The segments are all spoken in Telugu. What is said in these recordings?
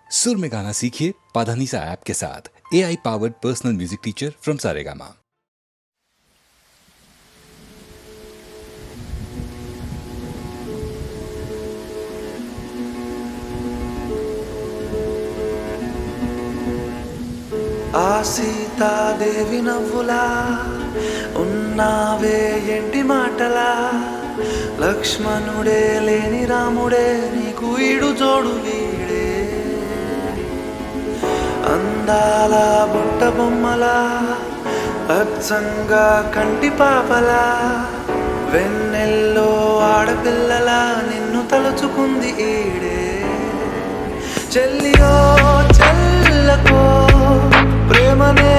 सुर में गाना सीखिए पाधानीसा ऐप के साथ। AI powered personal music teacher from Saregama. ఆ సీతాదేవి నవ్వులా ఉన్నావే ఎంటి మాటలా, లక్ష్మణుడే లేని రాముడే నీకు ఈడు జోడు వీడే. అందాల బుట్ట బొమ్మలా అచ్చంగా కంటి పాపలా, వెన్నెల్లో ఆడపిల్లలా నిన్ను తలుచుకుంది ఈడే. చెల్లియో చెల్లకో ప్రేమనే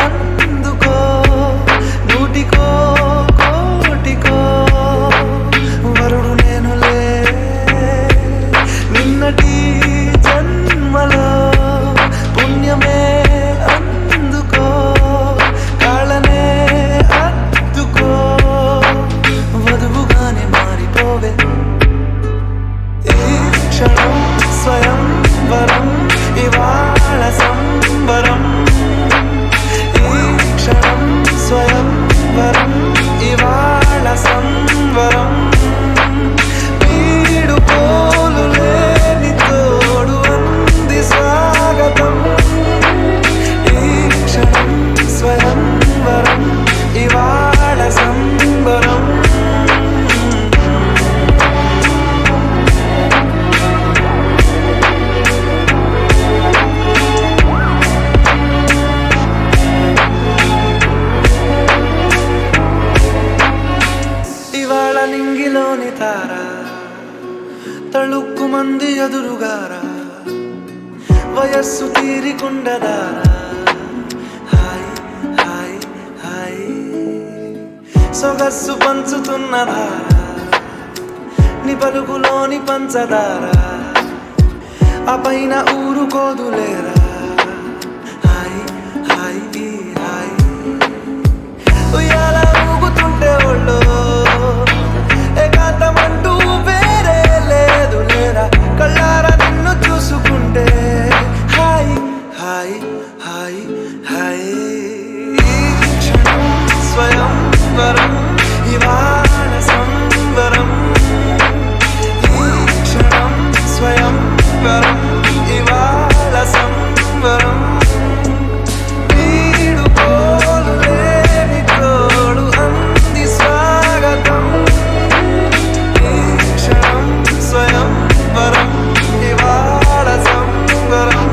అందుకో, నూటికో కోటికో వరుడు నేనులే. నిన్నటి జన్మలో పుణ్యమే అందుకో, కాళ్ళనే అద్దుకో, వధువుగానే మారిపోవే. ఈ క్షణం స్వయం వరం ఇవాళ సంబరం, ఈ క్షణం స్వయం వరం ఇవాళ సంబరం. వీడు పోలు లేని తోడు అంది స్వాగతం, ఈ క్షణం స్వయం వరం ఇవాళ సంబరం. నింగిలోని తార తళుక్కు మంది ఎదురుగారా, వయస్సు తీరికుండదారా. హాయ్ హాయ్ హాయ్ సొగస్సు పంచుతున్నదారా, నీ పలుకులోని పంచదారా, ఆ పైన ఊరుకోదులేరా. హాయ్ హాయ్ హాయ్ ఉయ్యాల ఊగుతుంటే ఒళ్ళో ఏకాంతమంటూ వేరే లేదు లేరా. కళ్ళారా నిన్ను చూసుకుంటే హాయ్ హాయ్ హాయ్ హాయ్. ఈ క్షణం స్వయం వరం ఇవాళ సంబరం, ఈ క్షణం స్వయం వరం ఇవాళ సంబరం. వీడు పోలు లేని తోడు అంది స్వాగతం, స్వయం వరం ఇవాళ సంబరం.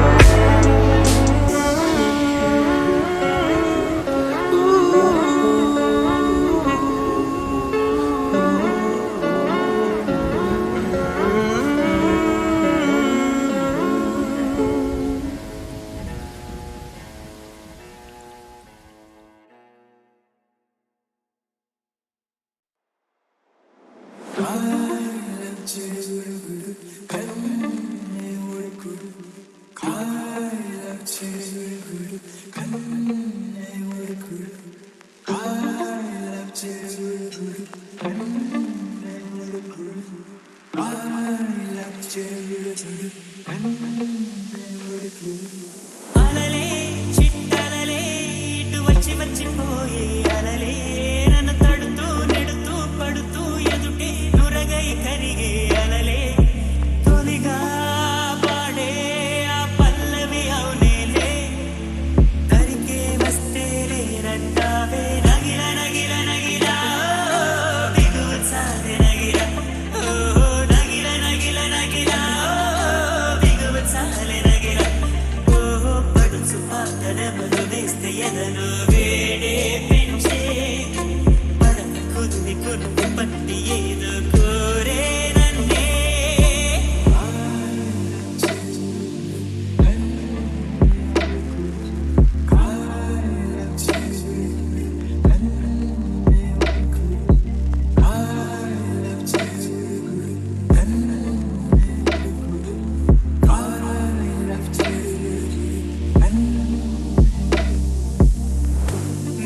అలలే చిట్టలలే ఇటు వచ్చి వచ్చిపోయే అలలే, నన్ను తడుతూ నెడుతూ పడుతూ ఎదుటే నురగై కరిగే అలలే. తొలిగా పాడే ఆ పల్లవి అవునేలే, దరికే వస్తే లేరంటావే. నగిల నగిల నగిల బిగువ సాగే నగిల, నగిల నగిల నగిల బిగువ సాలే నగిల. పడుచు పాతడమలు వేస్తే ఎదను వేడే పెంచే, పడక కుద్ది కుద్ది పట్టి ఏదో కోరే నన్నే.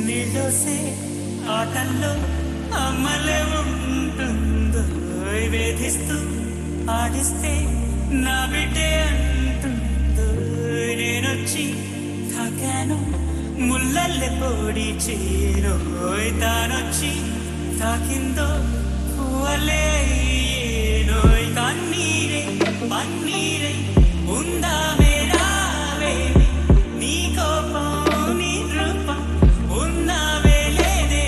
నీళ్ళోసే ఆటల్లో అమ్మలే ఉంటుందో, వేధిస్తూ ఆడిస్తే నా బిడ్డే అంటుంది. చేశాను ముల్లల్లె పొడి చేరోయ్ తానొచ్చి తాకిందో పువ్వలే నోయ్ కన్నీరే పన్నీరే ఉందామే రావేమి నీ కోపం నీ రూపం ఉన్నావే లేదే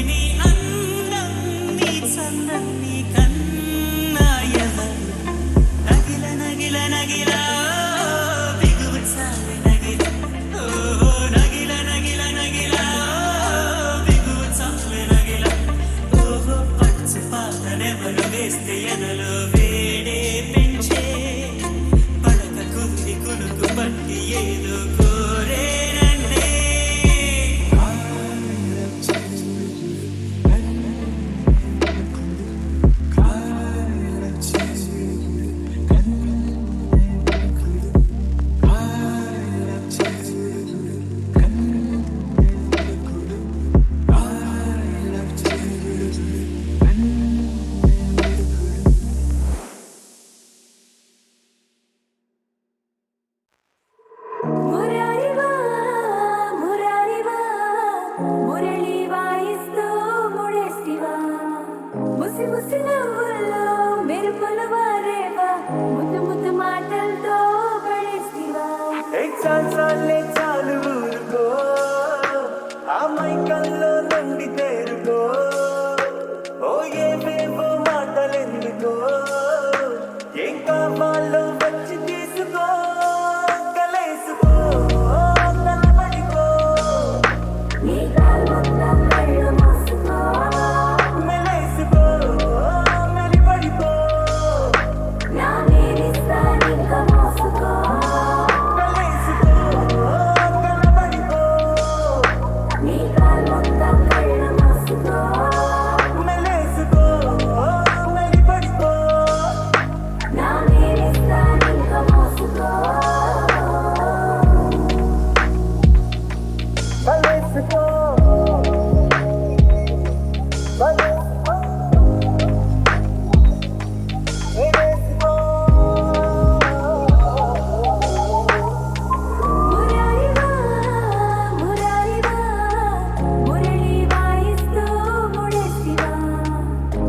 నీ అందం నీ చందం నీ కన్నాయ నగిల నగిల నగిల బిగువు చాలే నగిల ఓ నగిల నగిల నగిల బిగువు చాలే నగిల ఓహో పచ్చి పాలనెవరు వేస్తే ఎదలో వేడే పెంచే పడక కుంది కునుకు పట్టి ఏదో కోరేనండే మురారివా మురారివా మురళి వాయిస్తూ ముడేస్తివా ముసి ముసి నవ్వుల్లో మెరుపులు వారేవా ముద్దు ముద్దు మాటలతో పడేస్తివా చాలే చాలు ఊరుకో ఆ మైకల్లో నుండి తేరుకో ఓ ఏవేవో మాటలెందుకో ఏం కావాలో వచ్చి తీసుకో కలేసుకో కలబడికో నీ కాల్మొత్తం కళ్ళు మూసుకో మెలేసుకో మెలిపడికో నా మీరిస్తానింక మోసుకో కలేసుకో కలబడికో నీ కాల్మొత్తం కళ్ళు మూసుకో మెలేసుకో మెలిపడికో నా మీరిస్తానింక మోసుకో కలేసుకో కలేసుకో మెలేసుకో మురారివా మురారివా మురళి వాయిస్తూ ముడేస్తివా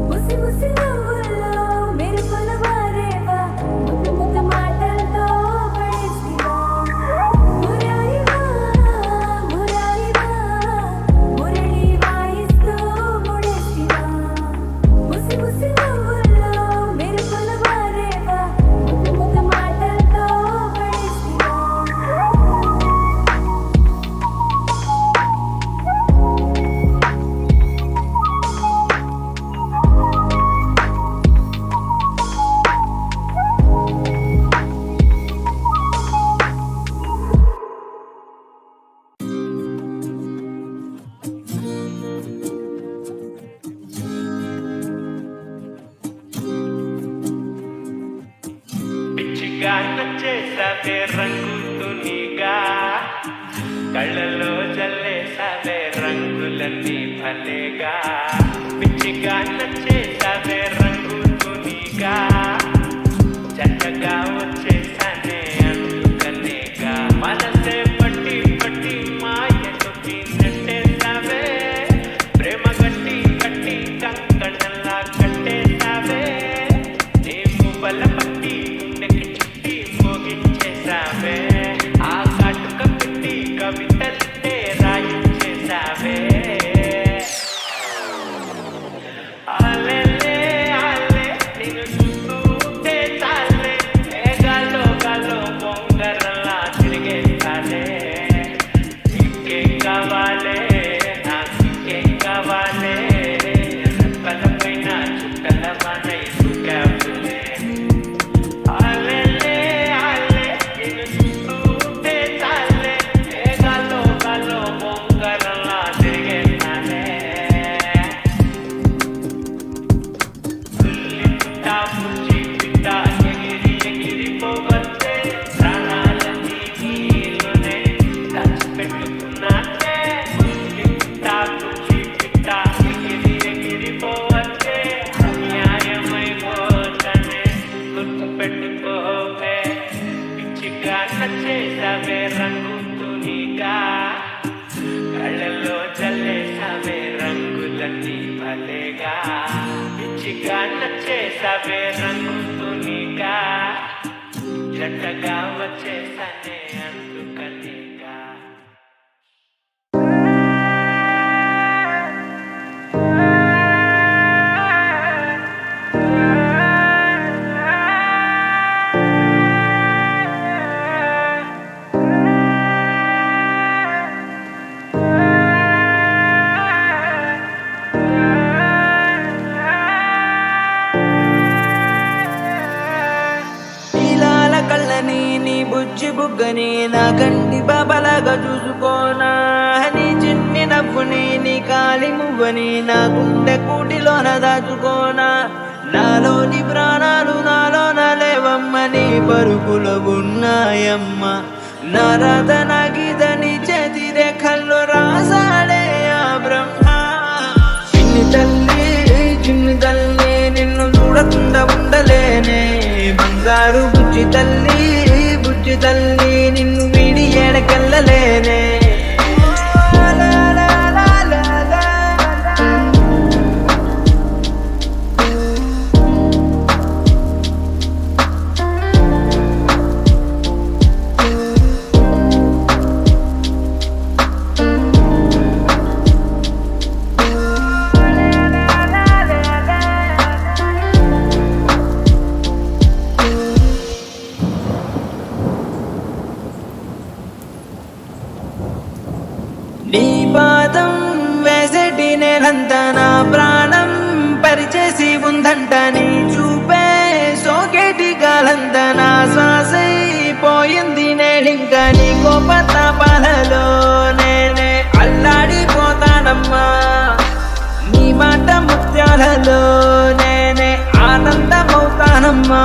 ముసి ముసి నవ్వుల్లో మెరుపులు వారేవా ముద్దు ముద్దు మాటలతో పడేస్తివా మురారివా మురారివా మురళి వాయిస్తూ ముడేస్తివా ముసి ముసి నవ్వుల్లో మెరుపులు వారేవా ముద్దు ముద్దు మాటలతో పడేస్తివా పిచ్చిగా నచ్చేసావే రంగుతునిగా కళ్ళలో జల్లేసావే రంగులన్నీ భలేగా పిచ్చిగా నచ్చేసావే రంగుతునిగా చక్కగా వచ్చేసానే అందుకనేగా మనసే పట్టి పట్టి మాయలోకి నెట్టేసావే ప్రేమ గట్టి కట్టి కంకణంలా కట్టేసావే నీవు బలపట్టి గుండెకి చుట్టి మోగించేసావే ఆ కాటుక పెట్టి కవితల్నే రాయించేసావే ఆలెలే ఆలే నిన్ను చూస్తుంటే చాలే ఏ గాలో గాలో బొంగరలా తిరిగేసాలే ఇంకేం కావాలే నాకు ఇంకేం కావాలే పలపైన చుక్కల మనై సుఖాపులే ఆలెలే ఆలే నిన్ను చూస్తుంటే చాలే ఏ గాలో గాలో బొంగరలా తిరిగేసాలే పిట్టా పుచ్చి పిట్టా ఎగిరి ఎగిరి పోవచ్చే ప్రాణాలన్నీ నీలోనే దాచిపెట్టుకున్నానే పిట్టా పుచ్చి పిట్టా ఎగిరి ఎగిరి పోవచ్చే అన్యాయమై పోతనే గుర్తుపెట్టుకోవే పిచ్చిగా నచ్చేసావే రంగుతూ నీగా కళ్ళల్లో చల్లేసావే రంగులన్నీ భలేగా పిచ్చిగా నచ్చేసావే రంగుతూ నీగా జట్టగా వచ్చేసానే అందుకనిగా నీలాల కళ్ళని నీ బుజ్జి బుగ్గని నా కంటి బాబలాగా చూసుకోనా నీ చిన్ని నవ్వుని నీ కాలి మువ్వని నా గుండె కూటిలోన దాచుకోనా నాలోని ప్రాణాలు నాలోన లేవమ్మ నీ పరుగులో ఉన్నాయమ్మ నా రాత నా గీత నీ చేతి రేఖల్లో రాసాడే ఆ బ్రహ్మ చిన్ని తల్లి నిన్ను చూడకుండా ఉండలేనే బంగారు బుజ్జి తల్లి నిన్ను వీడి ఏడకెళ్ళలేనే నీ పాదం వేసేటి నేలంతా నా ప్రాణం పరిచేసి ఉందంట నీ చూపే సోకేటి కాలంతా నా శ్వాసైపోయింది నేడింకా నీ కోపతాపాలలో నేనే అల్లాడిపోతానమ్మా నీ మాట ముత్యాలలో నేనే ఆనందమవుతానమ్మా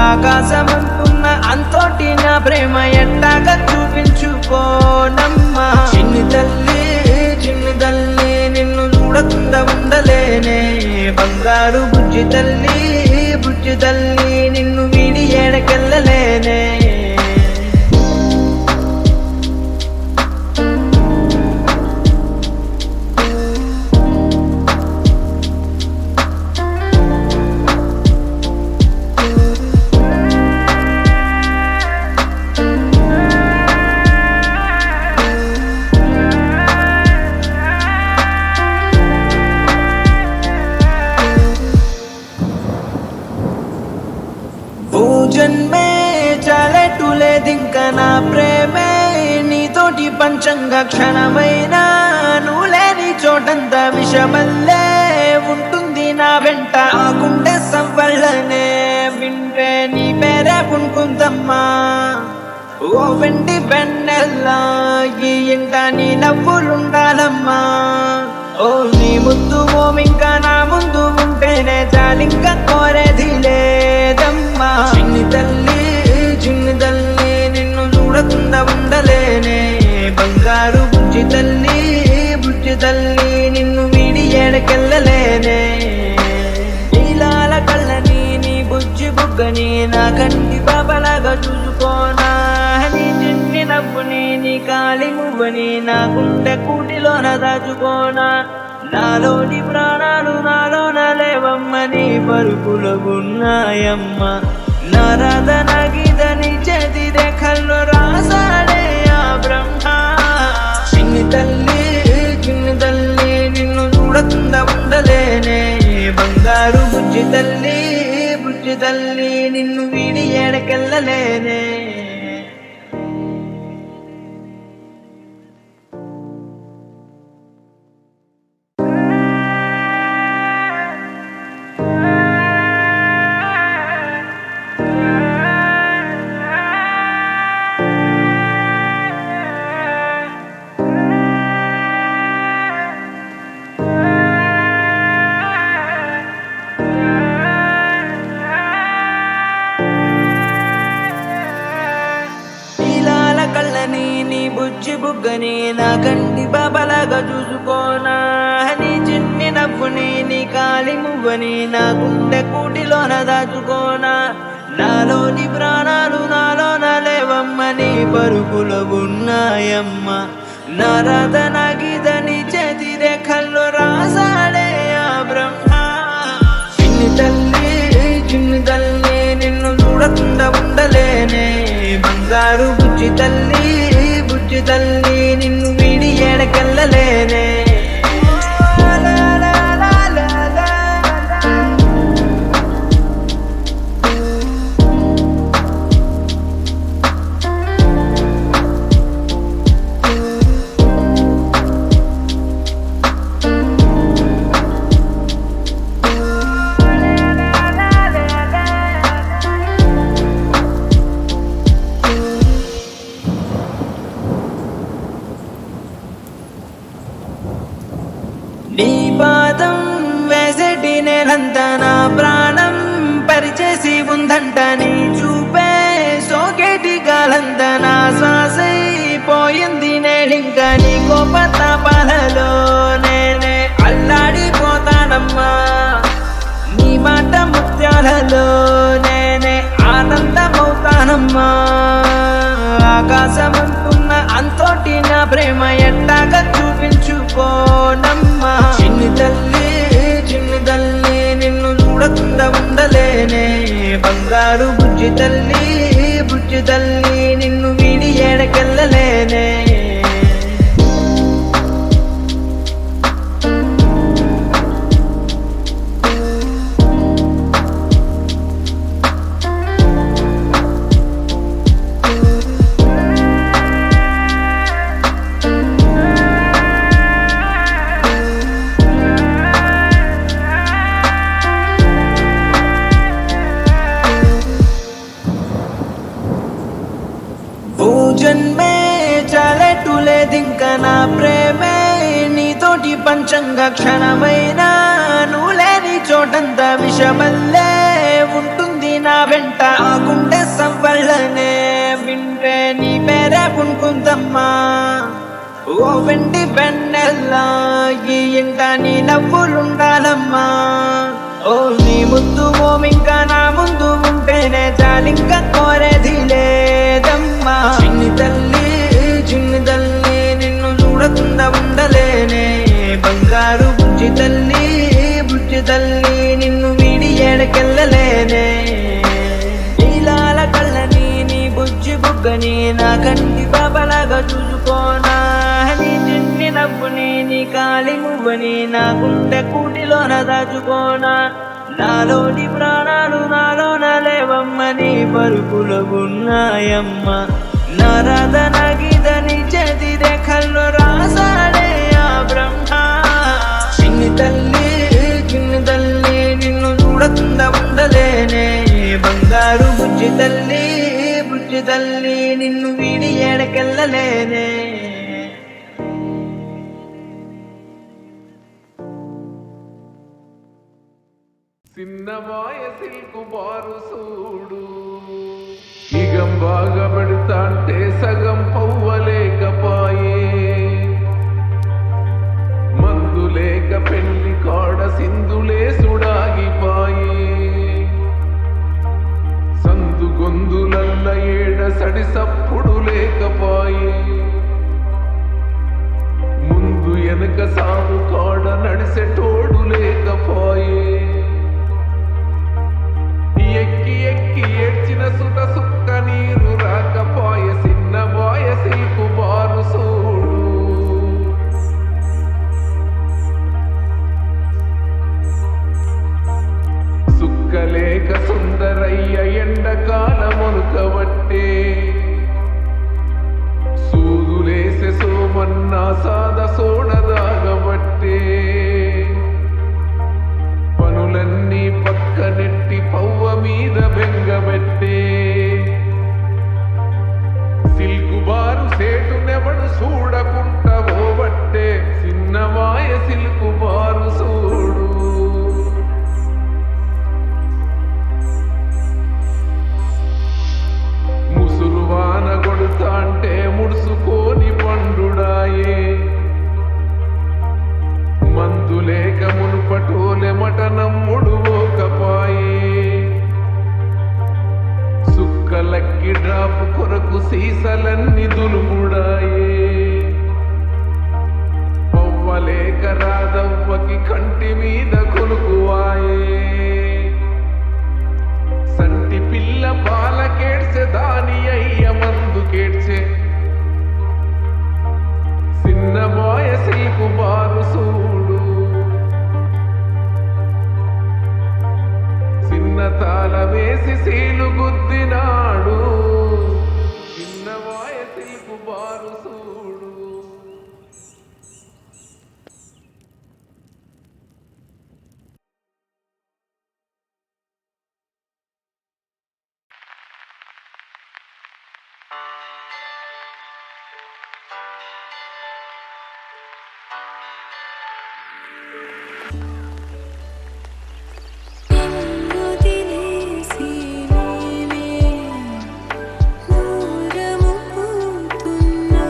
ఆకాశమంటున్న అంతోటి నా ప్రేమ ఎట్టాగా చూపించుకోనమ్మా చిన్ని తల్లి నిన్ను చూడకుండా ఉండలేనే బంగారు బుజ్జి తల్లి నిన్ను వీడి ఏడకెళ్ళలేనే జన్మే చాలెట్టులేదింకా నా ప్రేమే నీతోటి పంచంగా క్షణమైనా నువ్వు లేని చోటంతా విషమల్లే ఉంటుంది నా వెంట ఆ గుండె సవ్వళ్ళనే వింటే నీ పేరే పుంకుందమ్మా ఓ వెండి వెన్నెల్లా ఈ ఇంట నీ నవ్వులుండాలమ్మా ఓ నీ ముందు ఓమింకా నా ముందు ఉంటేనే చాలింకా కోరేది లేదమ్మా చిన్ని తల్లి నిన్ను చూడకుండా ఉండలేనే బంగారు బుజ్జి తల్లి నిన్ను వీడి ఏడకెళ్ళలేనే నీలాల కళ్ళని నీ బుజ్జి బుగ్గని నా కంటి బాబలాగా చూసుకోనా నీ చిన్ని నవ్వుని నీ కాలి మువ్వని నా గుండె కూటిలోన దాచుకోనా నాలోని ప్రాణాలు నాలోన లేవమ్మ నీ పరుగులో ఉన్నాయమ్మ నా రాధ నా గీత నీ చేతి రేఖల్లో రాసాడే ఆ బ్రహ్మ చిన్ని తల్లి నిన్ను చూడకుండా ఉండలేనే బంగారు బుజ్జి తల్లి నిన్ను వీడి ఏడకెళ్ళలేనే బుజ్జి బుగ్గని నా కంటి బాబలాగా చూసుకోనా నీ చిన్ని నవ్వుని నీ కాలి మువ్వని నా గుండె కూటిలోన దాచుకోనా నాలోని ప్రాణాలు నాలోన లేవమ్మ నీ పరుగు పరుపులో ఉన్నాయమ్మా నారాధన గీదని చేతి రేఖల్లో రాసాడే ఆ బ్రహ్మ చిన్ని తల్లి నిన్ను చూడకుండా ఉండలేనే బంగారు బుజ్జి తల్లి నిన్ను వీడి ఏడకెళ్ళలేనే నీ పాదం వేసేటి నేలంతా నా ప్రాణం పరిచేసి ఉందంట నీ చూపే సోకేటి గాలంతా నా శ్వాసైపోయింది నేడింకా నీ కోపతాపాలలో నేనే అల్లాడిపోతానమ్మా నీ మాట ముత్యాలలో నేనే ఆనందమవుతానమ్మా ఆకాశమంటున్న అంతోటి నా ప్రేమ ఎట్టాగా చూపించుకోనమ్మా చిన్ని తల్లి నిన్ను చూడకుండా ఉండలేనే బంగారు బుజ్జి తల్లి నిన్ను వీడి ఏడకెళ్ళలేనే జన్మే చాలెట్టులేదింక నా ప్రేమే నీతోటి పంచంగా క్షణమైనా నువ్వు లేని చోటంతా విషమల్లే ఉంటుంది నా వెంట ఆ గుండె సంవళ్ళనే వింటే నీ పేరే పుంకుందమ్మా ఓ వెండి పెన్నెల్లా ఈ ఇంట నీ నవ్వులుండాలమ్మా ఓ నీ ముద్దు ఓమింకా నా ముందు ఉంటేనే చాలింకా కోరేది లేదమ్మా చిన్ని తల్లి నిన్ను చూడకుండా ఉండలేనే బంగారు బుజ్జి తల్లి నిన్ను వీడి ఏడకెళ్ళలేనే నీలాల కళ్ళని నీ బుజ్జి బుగ్గని నా కంటి బాబలాగా చూసుకోనా నీ చిన్ని నవ్వుని నీ కాలి మువ్వని నా గుండె కూటిలోన దాచుకోనా నాలోని ప్రాణాలు నాలోన లేవమ్మ నీ పరుపులో ఉన్నాయమ్మ నారాధన గీదని చేతి రేఖల్లో రాసాడే ఆ బ్రహ్మ చిన్ని తల్లి నిన్ను చూడకుండా ఉండలేనే బంగారు బుజ్జి తల్లి నిన్ను వీడి ఏడకెళ్ళలేనే చిన్నమాయ సిల్కు బారు సూడు ఇగం బాగా పెడతాంటే సగం పవ్వలేకపాయే మందు లేక పెళ్లి కాడ సింధులే సుడాగిపాయే సందు గొందులల్ల ఏడ సడి సప్పుడు లేకపాయే ముందు వెనక సాము కాడ నడిసెటోడు లేకపాయే ఎక్కి ఏడ్చిన సుత సుక్క నీరు రాకపోయే చిన్న బాయసి కొరకు సీసలన్నీ దులుముడాయే పవ్వలేక రాదవ్వకి కంటి మీద కొనుకువాయే సంటి పిల్ల పాలకేడ్చే దాని అయ్య మందుకేడ్చే చిన్న వయసిల్కు బారు చూడు చిన్న తాళ వేసి సీలు గుద్దినాడు చిన్న వయసిల్కు బారు చూడు నిన్నొదిలేసి నేనే దూరము పోతున్నా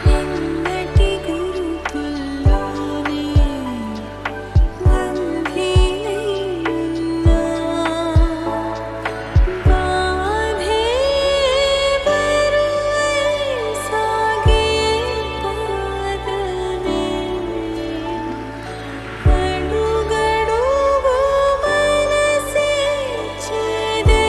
నిన్నటి గుర్తుల్లోనే బందీనై ఉన్నా బాధే బరువై సాగే పాదనే అడుగడుగు మనసే చెదైపోయేలే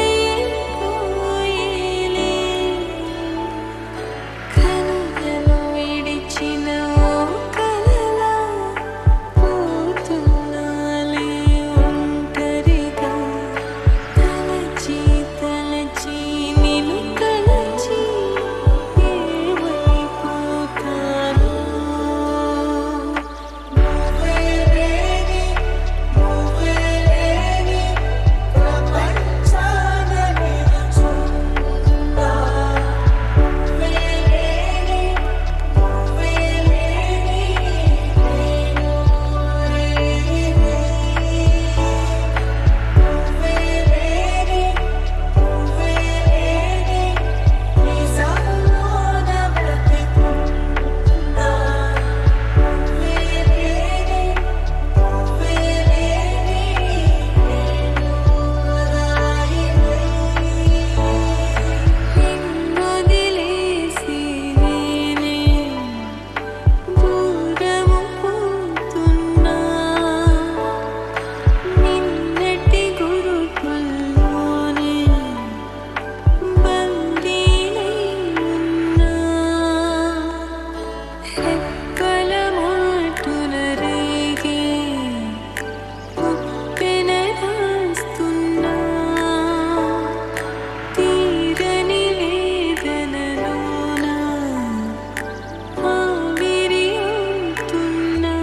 కనులను విడిచిన ఓ కలలా పోతున్నాలే ఒంటరిగా తలచి తలచి నిన్ను తలచి ఏమైపోతాను నిన్నొదిలేసి నేనే దూరము పోతున్నా నిన్నటి గురుతుల్లోనే బందీనై ఉన్నా రెక్కల మాటున రేగే ఉప్పెన రాస్తున్నా తీరని వేదనలోన ఆవిరి అవుతున్నా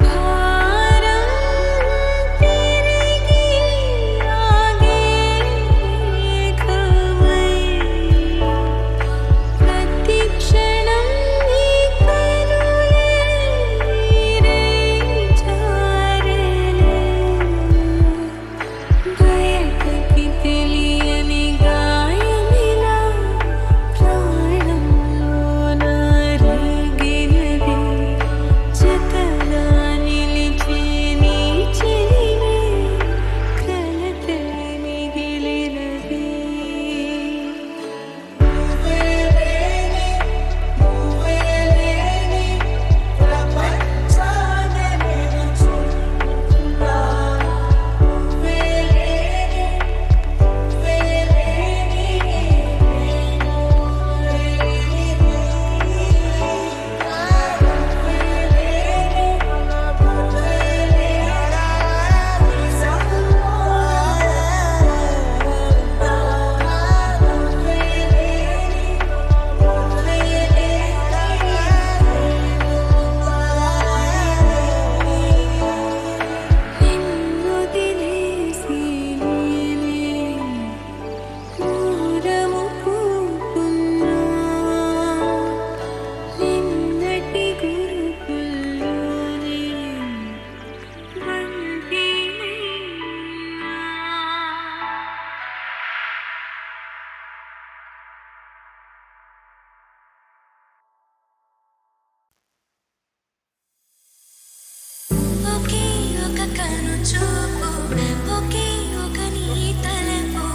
భారం తిరిగి ఆగే మేఘమై ప్రతి క్షణం నీ కనులే జారెలే బయటకి తెలియని గాయమిలా ప్రాణంలోన రేగినది జతగా నిలిచే నీ చెలివే కలతని మిగిలినది నిన్నొదిలేసి నేనే దూరము పోతున్నా నిన్నటి గురుతుల్లోనే బందీనై ఉన్నా ఒకే ఒక కను చూపు ఒకే ఒక నీ తలపు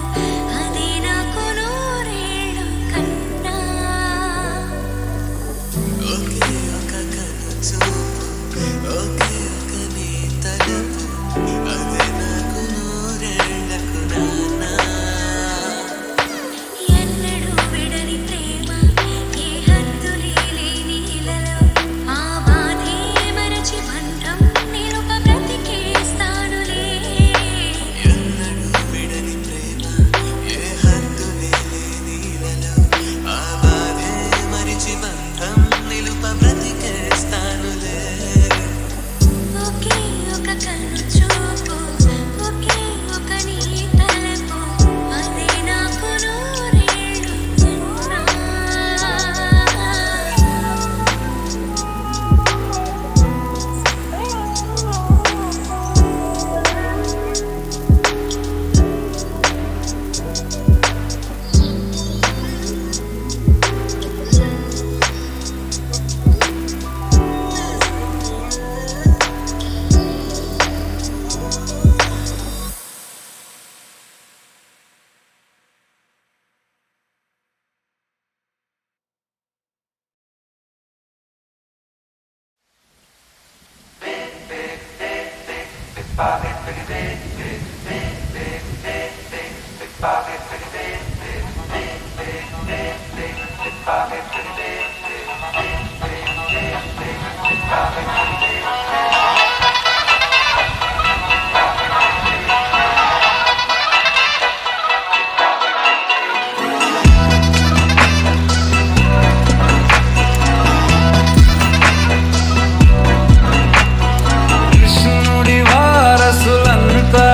కృష్ణుడి వారసులంతా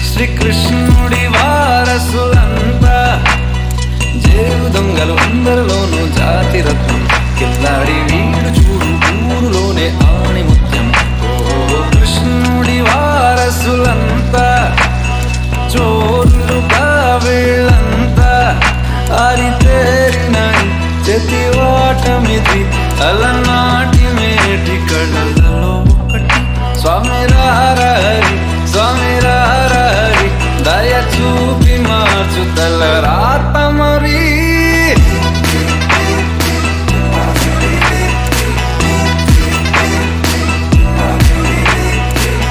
శ్రీకృష్ణుడి వారసులంతా జేరు దొంగలు అందరిలోనూ జాతి రత్నం కిల్లాడి వీడు చూడు ఊరులోనే ఆణి ముత్యం ఓ కృష్ణుడి వారసులంతా చోరులుగా వీళ్ళంతా అరితేరిన చెతివాటమిది అలనాటి మేటి కళ్ళలో ఒకటి స్వామి రారహరి స్వామి రారహరి దయ చూపి మార్చు తల రాత మరి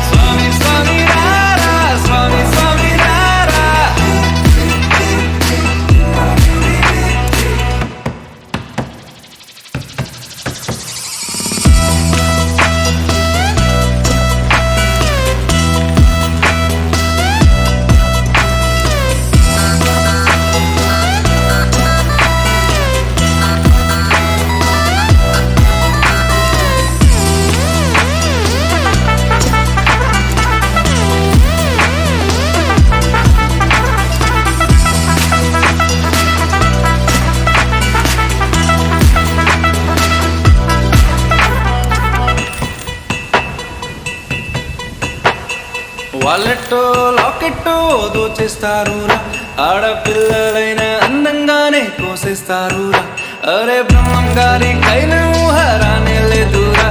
స్వామి స్వామి రారా స్వామి స్వామి రారా వాళ్ళెట్టో లాకెట్టో దోచేస్తారురా ఆడపిల్లలైన అందంగానే కోసేస్తారురా అరే బ్రహ్మం గారి కైన ఊహరానే లేదురా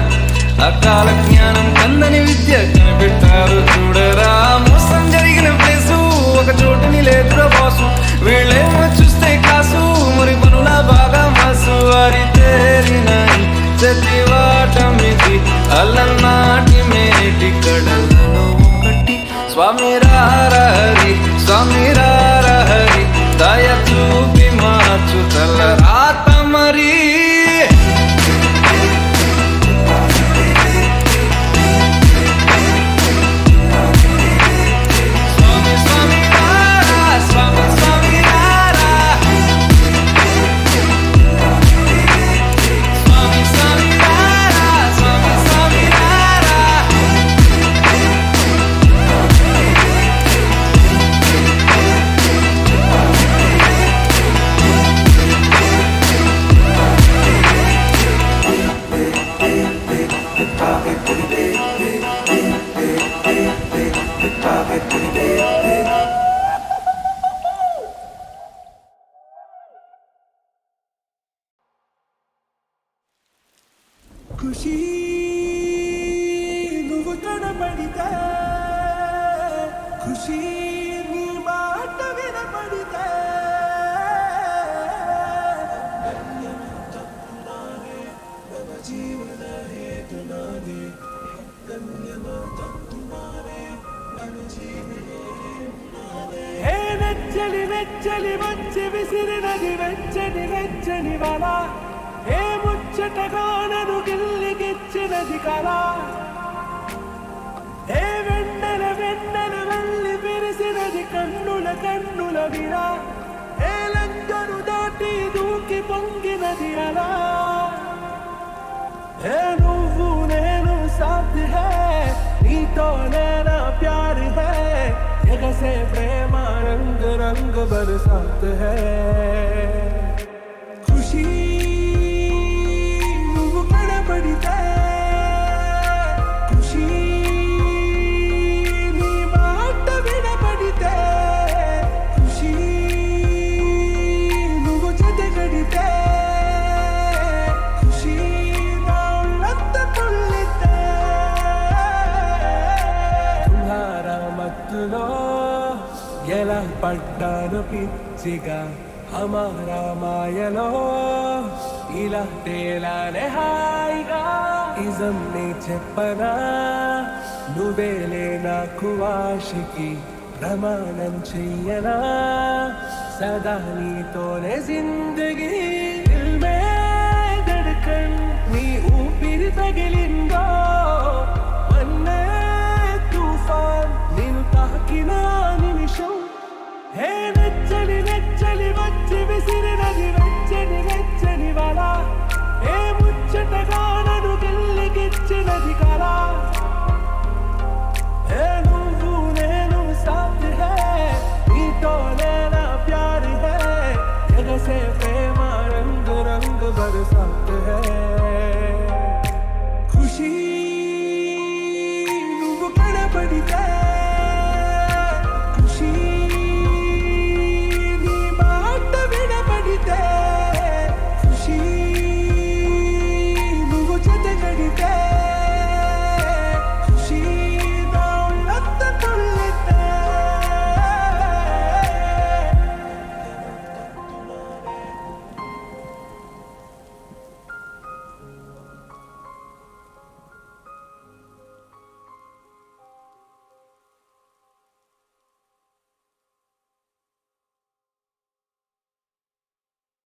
అకాల జ్ఞానం కందని విద్య కనిపెట్టారు చూడరా మోసం జరిగిన ప్లేసు ఒక చోటుని లేదురా బాసు వీళ్ళేమో చూస్తే కాసు మరి పనుల బాగా మాసు వారి తేరిన చతివాటమిది అల్లనాటి మేటి కడలలో ఒకటి స్వామి రారహరి స్వామి రారహరి దయ చూపి మార్చు తల రాత మరి స్వామి స్వామి రారా స్వామి స్వామి రారా స్వామి స్వామి రారా స్వామి స్వామి రారా ఖుషి నువ్వు కనబడితే ఖుషి నీ మాట వినపడితే జీవన హేతునాదే హే వెచ్చని వెచ్చని వచ్చి విసిరినది వెచ్చని వెచ్చని వల ఏ ముచ్చటగా నన్ను గిల్లిగిచ్చినది కళ ఏ వెన్నెల వెన్నెల వెళ్ళి విరిసినది కన్నుల కన్నుల విర ఏ లంగరు దాటి దూకి పొంగినది అలా ఏ నువ్వు నేను సాథ్ హే నీతో నేనా ప్యార్ హే ఎగసే ప్రేమ రంగ్ రంగ్ బరసాత్ హే ఖుషి నువ్వు కనబడితే ఖుషి నీ మాట వినపడితే ఖుషి నువ్వు జతగడితే ఖుషి నా ఒళ్ళంత తుళ్ళితే తుమ్హారా మత్తులో ఎలా పడ్డాను పిచ్చిగా హమారా మాయలో ఇలా తేలానే హాయిగా ఇజం నీ చెప్పనా నువ్వేలే నాకు ఆశకి ప్రమాణం చెయ్యనా సదా నీతోనే జిందగీ దిల్ మే ధడకన్ నీ ఊపిరి తగిలిందో అన్నే తుఫాన్ నేను తాకిన నిమిషం హే నెచ్చని నెచ్చని వచ్చి విసిరినది వెచ్చని వెచ్చని వల ఏ ముచ్చటగా నన్ను గిల్లిగిచ్చినది కళ ఏ నువ్వు నేను సాథ్ హై నీతోనే నా ప్యార్ హై ఎగసే ప్రేమ రంగు రంగు బరసా